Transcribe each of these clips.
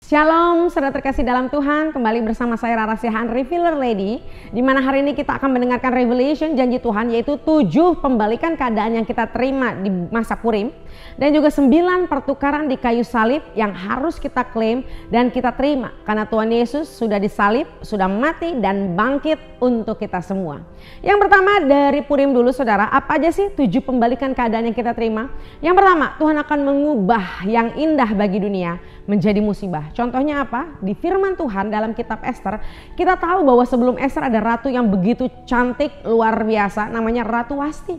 Shalom, saudara terkasih dalam Tuhan. Kembali bersama saya Rara Siahaan, Revealer Lady, di mana hari ini kita akan mendengarkan revelation janji Tuhan, yaitu 7 pembalikan keadaan yang kita terima di masa Purim, dan juga 9 pertukaran di kayu salib yang harus kita klaim dan kita terima, karena Tuhan Yesus sudah disalib, sudah mati dan bangkit untuk kita semua. Yang pertama dari Purim dulu saudara, apa aja sih 7 pembalikan keadaan yang kita terima? Yang pertama, Tuhan akan mengubah yang indah bagi dunia menjadi musibah. Contohnya apa? Di firman Tuhan dalam kitab Esther, kita tahu bahwa sebelum Esther ada ratu yang begitu cantik, luar biasa, namanya Ratu Wasti.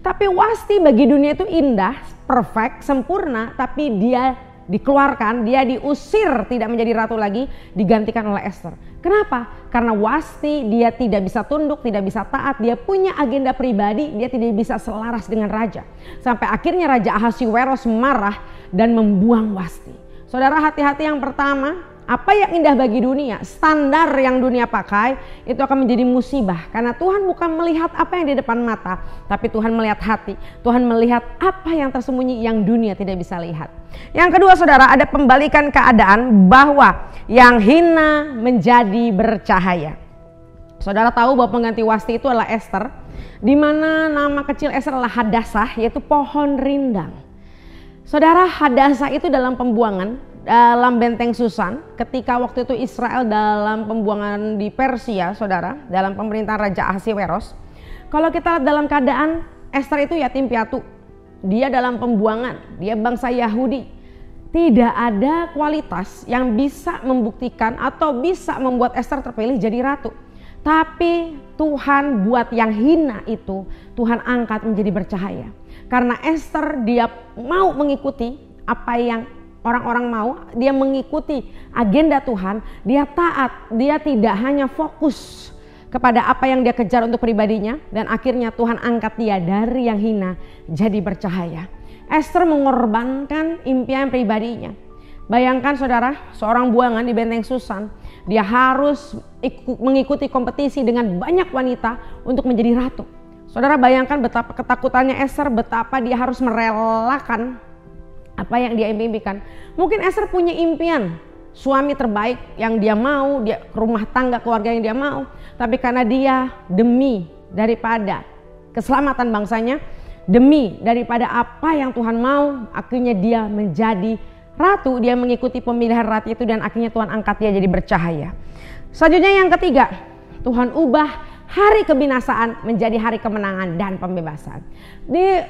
Tapi Wasti bagi dunia itu indah, perfect, sempurna, tapi dia dikeluarkan, dia diusir, tidak menjadi ratu lagi, digantikan oleh Esther. Kenapa? Karena Wasti dia tidak bisa tunduk, tidak bisa taat, dia punya agenda pribadi, dia tidak bisa selaras dengan raja. Sampai akhirnya Raja Ahasiweros marah dan membuang Wasti. Saudara, hati-hati yang pertama, apa yang indah bagi dunia, standar yang dunia pakai, itu akan menjadi musibah. Karena Tuhan bukan melihat apa yang di depan mata, tapi Tuhan melihat hati. Tuhan melihat apa yang tersembunyi yang dunia tidak bisa lihat. Yang kedua saudara, ada pembalikan keadaan bahwa yang hina menjadi bercahaya. Saudara tahu bahwa pengganti Wasti itu adalah Esther, di mana nama kecil Esther adalah Hadassah, yaitu pohon rindang. Saudara, Hadassah itu dalam pembuangan dalam benteng Susan ketika waktu itu Israel dalam pembuangan di Persia, saudara, dalam pemerintahan Raja Ahasiweros. Kalau kita lihat dalam keadaan Esther itu yatim piatu, dia dalam pembuangan, dia bangsa Yahudi. Tidak ada kualitas yang bisa membuktikan atau bisa membuat Esther terpilih jadi ratu. Tapi Tuhan buat yang hina itu, Tuhan angkat menjadi bercahaya. Karena Esther dia mau mengikuti apa yang orang-orang mau, dia mengikuti agenda Tuhan, dia taat, dia tidak hanya fokus kepada apa yang dia kejar untuk pribadinya, dan akhirnya Tuhan angkat dia dari yang hina jadi bercahaya. Esther mengorbankan impian pribadinya. Bayangkan saudara, seorang buangan di benteng Susan, dia harus mengikuti kompetisi dengan banyak wanita untuk menjadi ratu. Saudara bayangkan betapa ketakutannya Esther, betapa dia harus merelakan apa yang dia impikan. Mungkin Esther punya impian suami terbaik yang dia mau, dia rumah tangga keluarga yang dia mau. Tapi karena dia demi daripada keselamatan bangsanya, demi daripada apa yang Tuhan mau, akhirnya dia menjadi ratu, dia mengikuti pemilihan ratu itu dan akhirnya Tuhan angkat dia jadi bercahaya. Selanjutnya yang ketiga, Tuhan ubah hari kebinasaan menjadi hari kemenangan dan pembebasan. Di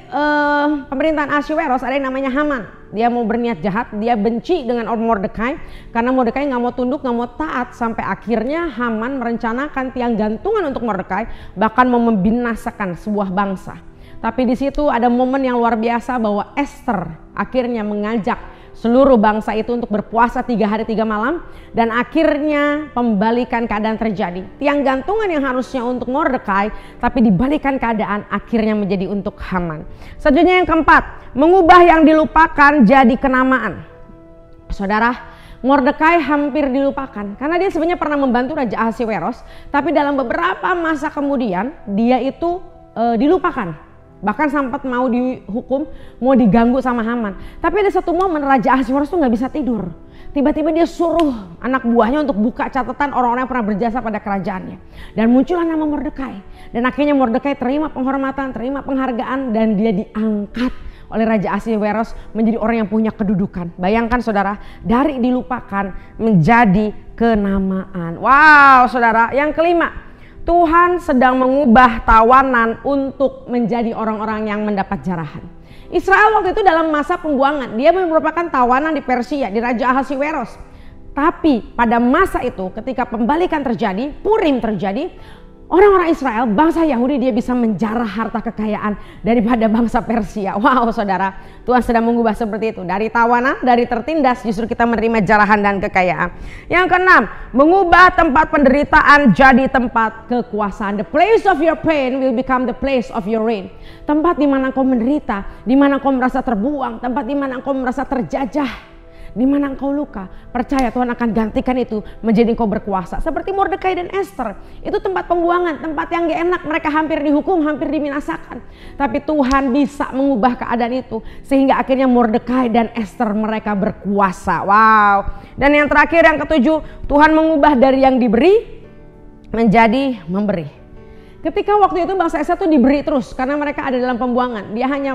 pemerintahan Ahasiweros ada yang namanya Haman. Dia mau berniat jahat, dia benci dengan Mordekai karena Mordekai nggak mau tunduk, nggak mau taat, sampai akhirnya Haman merencanakan tiang gantungan untuk Mordekai, bahkan mau membinasakan sebuah bangsa. Tapi di situ ada momen yang luar biasa bahwa Esther akhirnya mengajak seluruh bangsa itu untuk berpuasa 3 hari 3 malam, dan akhirnya pembalikan keadaan terjadi. Tiang gantungan yang harusnya untuk Mordekai, tapi dibalikan keadaan akhirnya menjadi untuk Haman. Selanjutnya yang keempat, mengubah yang dilupakan jadi kenamaan. Saudara, Mordekai hampir dilupakan karena dia sebenarnya pernah membantu Raja Ahasiweros, tapi dalam beberapa masa kemudian dia itu dilupakan. Bahkan sempat mau dihukum, mau diganggu sama Haman. Tapi ada satu momen Raja Ahasiweros tuh gak bisa tidur. Tiba-tiba dia suruh anak buahnya untuk buka catatan orang-orang yang pernah berjasa pada kerajaannya. Dan muncullah nama Mordekai. Dan akhirnya Mordekai terima penghormatan, terima penghargaan, dan dia diangkat oleh Raja Ahasiweros menjadi orang yang punya kedudukan. Bayangkan saudara, dari dilupakan menjadi kenamaan. Wow saudara, yang kelima, Tuhan sedang mengubah tawanan untuk menjadi orang-orang yang mendapat jarahan. Israel waktu itu dalam masa pembuangan, dia merupakan tawanan di Persia, di Raja Ahasiweros. Tapi pada masa itu ketika pembalikan terjadi, Purim terjadi, orang-orang Israel, bangsa Yahudi, dia bisa menjarah harta kekayaan daripada bangsa Persia. Wow saudara, Tuhan sedang mengubah seperti itu. Dari tawanan, dari tertindas, justru kita menerima jarahan dan kekayaan. Yang keenam, mengubah tempat penderitaan jadi tempat kekuasaan. The place of your pain will become the place of your reign. Tempat di mana kau menderita, di mana kau merasa terbuang, tempat di mana kau merasa terjajah, di mana engkau luka, percaya Tuhan akan gantikan itu menjadi engkau berkuasa. Seperti Mordekai dan Esther, itu tempat pembuangan, tempat yang gak enak, mereka hampir dihukum, hampir dibinasakan. Tapi Tuhan bisa mengubah keadaan itu sehingga akhirnya Mordekai dan Esther mereka berkuasa. Wow. Dan yang terakhir, yang ketujuh, Tuhan mengubah dari yang diberi menjadi memberi. Ketika waktu itu bangsa Israel itu diberi terus karena mereka ada dalam pembuangan, dia hanya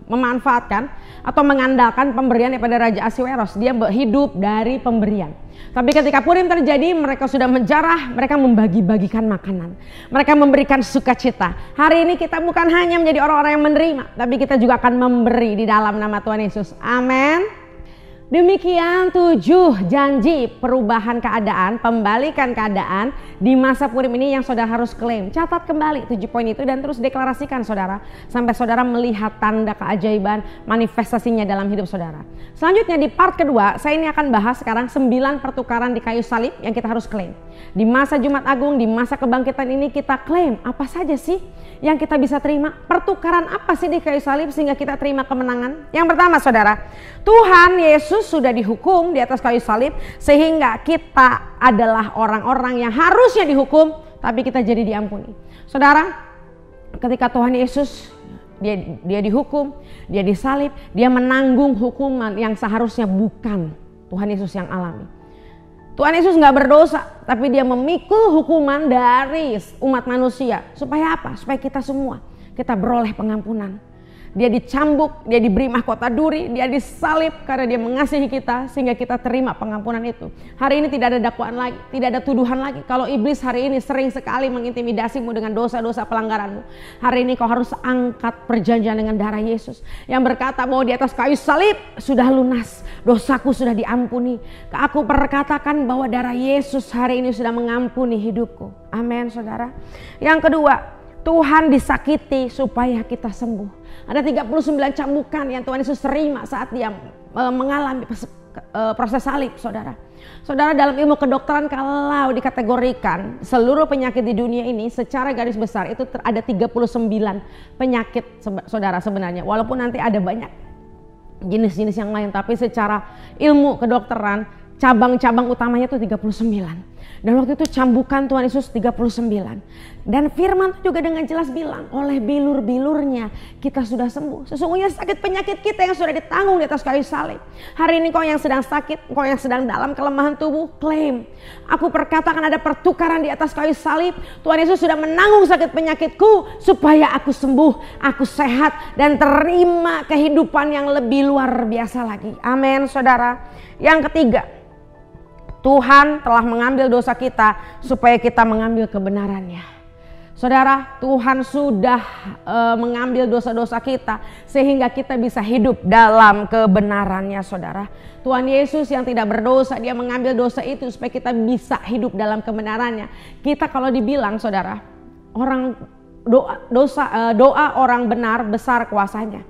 memanfaatkan atau mengandalkan pemberian daripada Raja Ahasweros. Dia hidup dari pemberian. Tapi ketika Purim terjadi, mereka sudah menjarah, mereka membagi-bagikan makanan. Mereka memberikan sukacita. Hari ini kita bukan hanya menjadi orang-orang yang menerima, tapi kita juga akan memberi di dalam nama Tuhan Yesus. Amin. Demikian 7 janji perubahan keadaan, pembalikan keadaan di masa Purim ini yang saudara harus klaim. Catat kembali 7 poin itu dan terus deklarasikan saudara, sampai saudara melihat tanda keajaiban manifestasinya dalam hidup saudara. Selanjutnya di part kedua, saya ini akan bahas sekarang 9 pertukaran di kayu salib yang kita harus klaim. Di masa Jumat Agung, di masa kebangkitan ini kita klaim apa saja sih yang kita bisa terima? Pertukaran apa sih di kayu salib sehingga kita terima kemenangan? Yang pertama saudara, Tuhan Yesus sudah dihukum di atas kayu salib sehingga kita adalah orang-orang yang harusnya dihukum tapi kita jadi diampuni. Saudara, ketika Tuhan Yesus dia dihukum, dia disalib, dia menanggung hukuman yang seharusnya bukan Tuhan Yesus yang alami. Tuhan Yesus nggak berdosa, tapi dia memikul hukuman dari umat manusia. Supaya apa? Supaya kita semua, kita beroleh pengampunan. Dia dicambuk, dia diberi mahkota duri, dia disalib karena dia mengasihi kita sehingga kita terima pengampunan itu. Hari ini tidak ada dakwaan lagi, tidak ada tuduhan lagi. Kalau iblis hari ini sering sekali mengintimidasimu dengan dosa-dosa pelanggaranmu, hari ini kau harus angkat perjanjian dengan darah Yesus yang berkata bahwa di atas kayu salib sudah lunas, dosaku sudah diampuni. Aku perkatakan bahwa darah Yesus hari ini sudah mengampuni hidupku. Amin saudara. Yang kedua, Tuhan disakiti supaya kita sembuh. Ada 39 cambukan yang Tuhan Yesus terima saat dia mengalami proses salib saudara. Saudara, dalam ilmu kedokteran kalau dikategorikan seluruh penyakit di dunia ini secara garis besar itu ada 39 penyakit saudara sebenarnya. Walaupun nanti ada banyak jenis-jenis yang lain, tapi secara ilmu kedokteran cabang-cabang utamanya itu 39. Dan waktu itu cambukan Tuhan Yesus 39. Dan firman itu juga dengan jelas bilang, oleh bilur-bilurnya kita sudah sembuh. Sesungguhnya sakit penyakit kita yang sudah ditanggung di atas kayu salib. Hari ini kau yang sedang sakit, kau yang sedang dalam kelemahan tubuh, klaim. Aku perkatakan ada pertukaran di atas kayu salib. Tuhan Yesus sudah menanggung sakit penyakitku supaya aku sembuh, aku sehat dan terima kehidupan yang lebih luar biasa lagi. Amin saudara. Yang ketiga, Tuhan telah mengambil dosa kita supaya kita mengambil kebenarannya. Saudara, Tuhan sudah mengambil dosa-dosa kita sehingga kita bisa hidup dalam kebenarannya saudara. Tuhan Yesus yang tidak berdosa, dia mengambil dosa itu supaya kita bisa hidup dalam kebenarannya. Kita kalau dibilang saudara, orang doa orang benar besar kuasanya.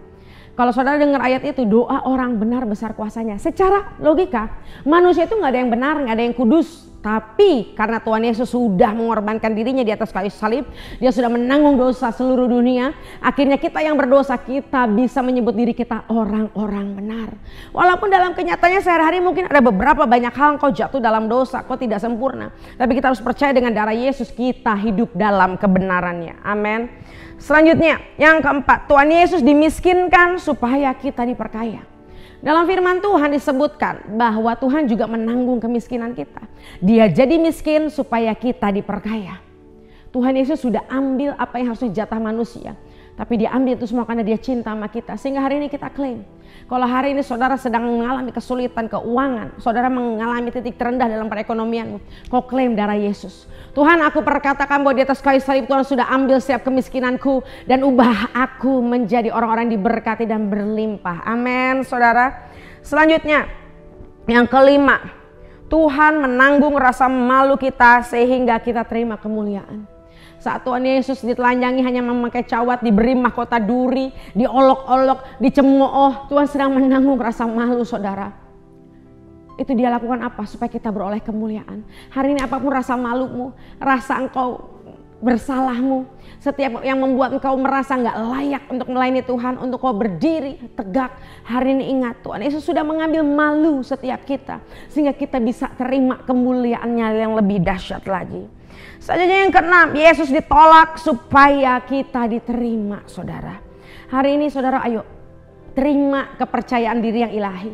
Kalau saudara dengar ayat itu, doa orang benar besar kuasanya. Secara logika, manusia itu gak ada yang benar, gak ada yang kudus. Tapi karena Tuhan Yesus sudah mengorbankan dirinya di atas kayu salib, dia sudah menanggung dosa seluruh dunia. Akhirnya kita yang berdosa, kita bisa menyebut diri kita orang-orang benar. Walaupun dalam kenyataannya sehari-hari mungkin ada beberapa banyak hal kau jatuh dalam dosa, kau tidak sempurna. Tapi kita harus percaya dengan darah Yesus, kita hidup dalam kebenarannya. Amin. Selanjutnya, yang keempat, Tuhan Yesus dimiskinkan supaya kita diperkaya. Dalam firman Tuhan disebutkan bahwa Tuhan juga menanggung kemiskinan kita. Dia jadi miskin supaya kita diperkaya. Tuhan Yesus sudah ambil apa yang harusnya jatah manusia. Tapi dia ambil itu semua karena dia cinta sama kita. Sehingga hari ini kita klaim. Kalau hari ini saudara sedang mengalami kesulitan keuangan, saudara mengalami titik terendah dalam perekonomianmu, kau klaim darah Yesus. Tuhan, aku perkatakan bahwa di atas kayu salib Tuhan sudah ambil setiap kemiskinanku dan ubah aku menjadi orang-orang diberkati dan berlimpah. Amin saudara. Selanjutnya, yang kelima, Tuhan menanggung rasa malu kita sehingga kita terima kemuliaan. Saat Tuhan Yesus ditelanjangi hanya memakai cawat, diberi mahkota duri, diolok-olok, dicemooh, Tuhan sedang menanggung rasa malu saudara. Itu dia lakukan apa? Supaya kita beroleh kemuliaan. Hari ini apapun rasa malumu, rasa engkau bersalahmu, setiap yang membuat engkau merasa nggak layak untuk melayani Tuhan, untuk kau berdiri tegak, hari ini ingat Tuhan Yesus sudah mengambil malu setiap kita, sehingga kita bisa terima kemuliaannya yang lebih dahsyat lagi. Selanjutnya yang keenam, Yesus ditolak supaya kita diterima, saudara. Hari ini saudara, ayo terima kepercayaan diri yang ilahi.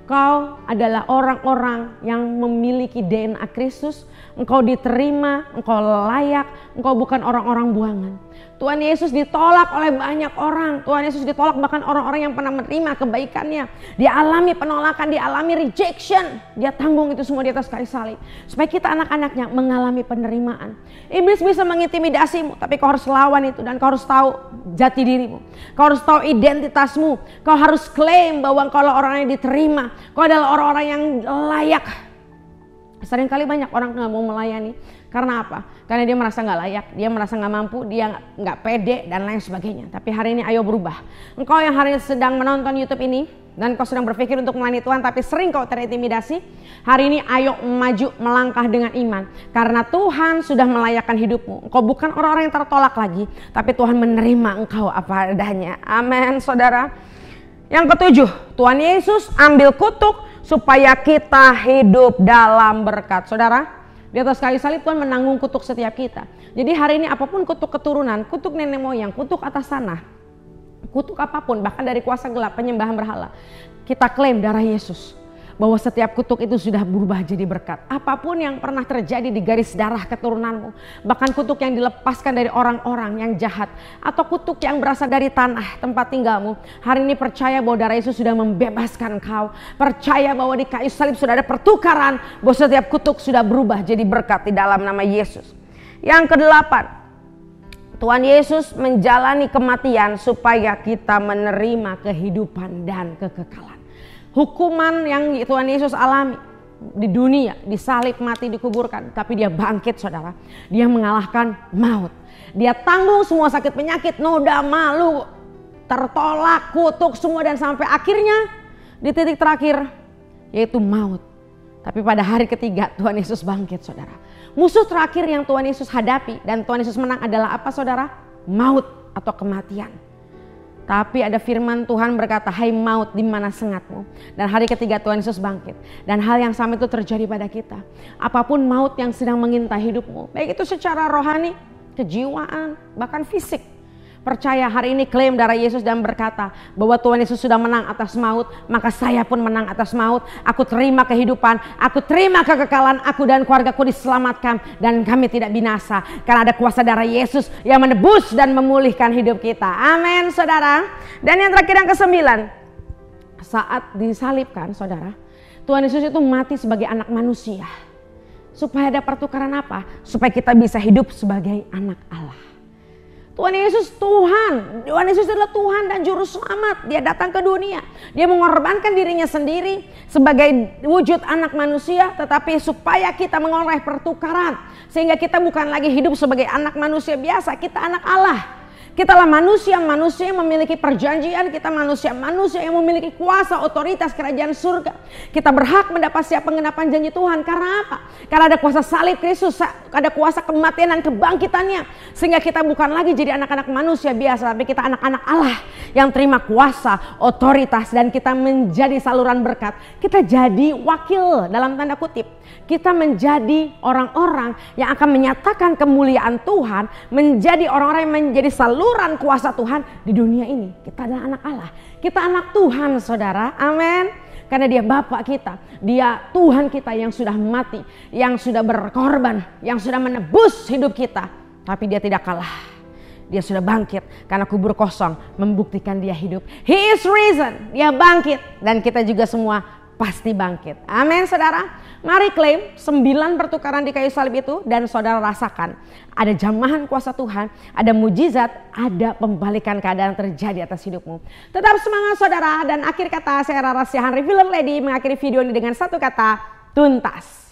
Kau adalah orang-orang yang memiliki DNA Kristus. Engkau diterima, engkau layak, engkau bukan orang-orang buangan. Tuhan Yesus ditolak oleh banyak orang. Tuhan Yesus ditolak bahkan orang-orang yang pernah menerima kebaikannya. Dia alami penolakan, dia alami rejection. Dia tanggung itu semua di atas kayu salib. Supaya kita anak-anaknya mengalami penerimaan. Iblis bisa mengintimidasimu, tapi kau harus lawan itu. Dan kau harus tahu jati dirimu. Kau harus tahu identitasmu. Kau harus klaim bahwa kau adalah orang yang diterima. Kau adalah orang-orang yang layak. Seringkali banyak orang gak mau melayani. Karena apa? Karena dia merasa gak layak, dia merasa gak mampu, dia gak pede dan lain sebagainya. Tapi hari ini ayo berubah. Engkau yang hari ini sedang menonton YouTube ini dan kau sedang berpikir untuk melayani Tuhan tapi sering kau terintimidasi, hari ini ayo maju melangkah dengan iman. Karena Tuhan sudah melayakkan hidupmu. Engkau bukan orang-orang yang tertolak lagi, tapi Tuhan menerima engkau apa adanya. Amin, saudara. Yang ketujuh, Tuhan Yesus ambil kutuk supaya kita hidup dalam berkat. Saudara, di atas kayu salib Tuhan menanggung kutuk setiap kita. Jadi hari ini apapun kutuk keturunan, kutuk nenek moyang, kutuk atas tanah, kutuk apapun, bahkan dari kuasa gelap, penyembahan berhala, kita klaim darah Yesus. Bahwa setiap kutuk itu sudah berubah jadi berkat. Apapun yang pernah terjadi di garis darah keturunanmu, bahkan kutuk yang dilepaskan dari orang-orang yang jahat, atau kutuk yang berasal dari tanah tempat tinggalmu, hari ini percaya bahwa darah Yesus sudah membebaskan kau. Percaya bahwa di kayu salib sudah ada pertukaran, bahwa setiap kutuk sudah berubah jadi berkat di dalam nama Yesus. Yang kedelapan, Tuhan Yesus menjalani kematian supaya kita menerima kehidupan dan kekekalan. Hukuman yang Tuhan Yesus alami di dunia, disalib, mati, dikuburkan, tapi dia bangkit, saudara. Dia mengalahkan maut. Dia tanggung semua sakit penyakit, noda, malu, tertolak, kutuk semua, dan sampai akhirnya di titik terakhir yaitu maut. Tapi pada hari ketiga Tuhan Yesus bangkit, saudara. Musuh terakhir yang Tuhan Yesus hadapi dan Tuhan Yesus menang adalah apa, saudara? Maut atau kematian. Tapi ada firman Tuhan berkata, hai maut di mana sengatmu? Dan hari ketiga Tuhan Yesus bangkit. Dan hal yang sama itu terjadi pada kita. Apapun maut yang sedang mengintai hidupmu, baik itu secara rohani, kejiwaan, bahkan fisik. Percaya hari ini klaim darah Yesus dan berkata bahwa Tuhan Yesus sudah menang atas maut, maka saya pun menang atas maut. Aku terima kehidupan, aku terima kekekalan, aku dan keluargaku diselamatkan dan kami tidak binasa. Karena ada kuasa darah Yesus yang menebus dan memulihkan hidup kita. Amin, saudara. Dan yang terakhir, yang ke-9, saat disalibkan, saudara, Tuhan Yesus itu mati sebagai anak manusia. Supaya ada pertukaran apa? Supaya kita bisa hidup sebagai anak Allah. Tuhan Yesus Tuhan. Tuhan Yesus adalah Tuhan dan Juru Selamat. Dia datang ke dunia. Dia mengorbankan dirinya sendiri sebagai wujud anak manusia. Tetapi supaya kita mengoleh pertukaran. Sehingga kita bukan lagi hidup sebagai anak manusia biasa. Kita anak Allah. Kitalah manusia-manusia yang memiliki perjanjian. Kita manusia-manusia yang memiliki kuasa, otoritas kerajaan surga. Kita berhak mendapat siap penggenapan janji Tuhan. Karena apa? Karena ada kuasa salib Kristus, ada kuasa kematian dan kebangkitannya. Sehingga kita bukan lagi jadi anak-anak manusia biasa, tapi kita anak-anak Allah yang terima kuasa, otoritas, dan kita menjadi saluran berkat. Kita jadi wakil dalam tanda kutip. Kita menjadi orang-orang yang akan menyatakan kemuliaan Tuhan, menjadi orang-orang yang menjadi saluran kuasa Tuhan di dunia ini. Kita adalah anak Allah, kita anak Tuhan, saudara. Amin. Karena dia Bapa kita, dia Tuhan kita yang sudah mati, yang sudah berkorban, yang sudah menebus hidup kita. Tapi dia tidak kalah. Dia sudah bangkit karena kubur kosong membuktikan dia hidup. He is risen, dia bangkit, dan kita juga semua pasti bangkit. Amin, saudara. Mari klaim 9 pertukaran di kayu salib itu dan saudara rasakan ada jamahan kuasa Tuhan, ada mujizat, ada pembalikan keadaan terjadi atas hidupmu. Tetap semangat, saudara. Dan akhir kata, saya Rara Siahan Revealer Lady mengakhiri video ini dengan satu kata, tuntas.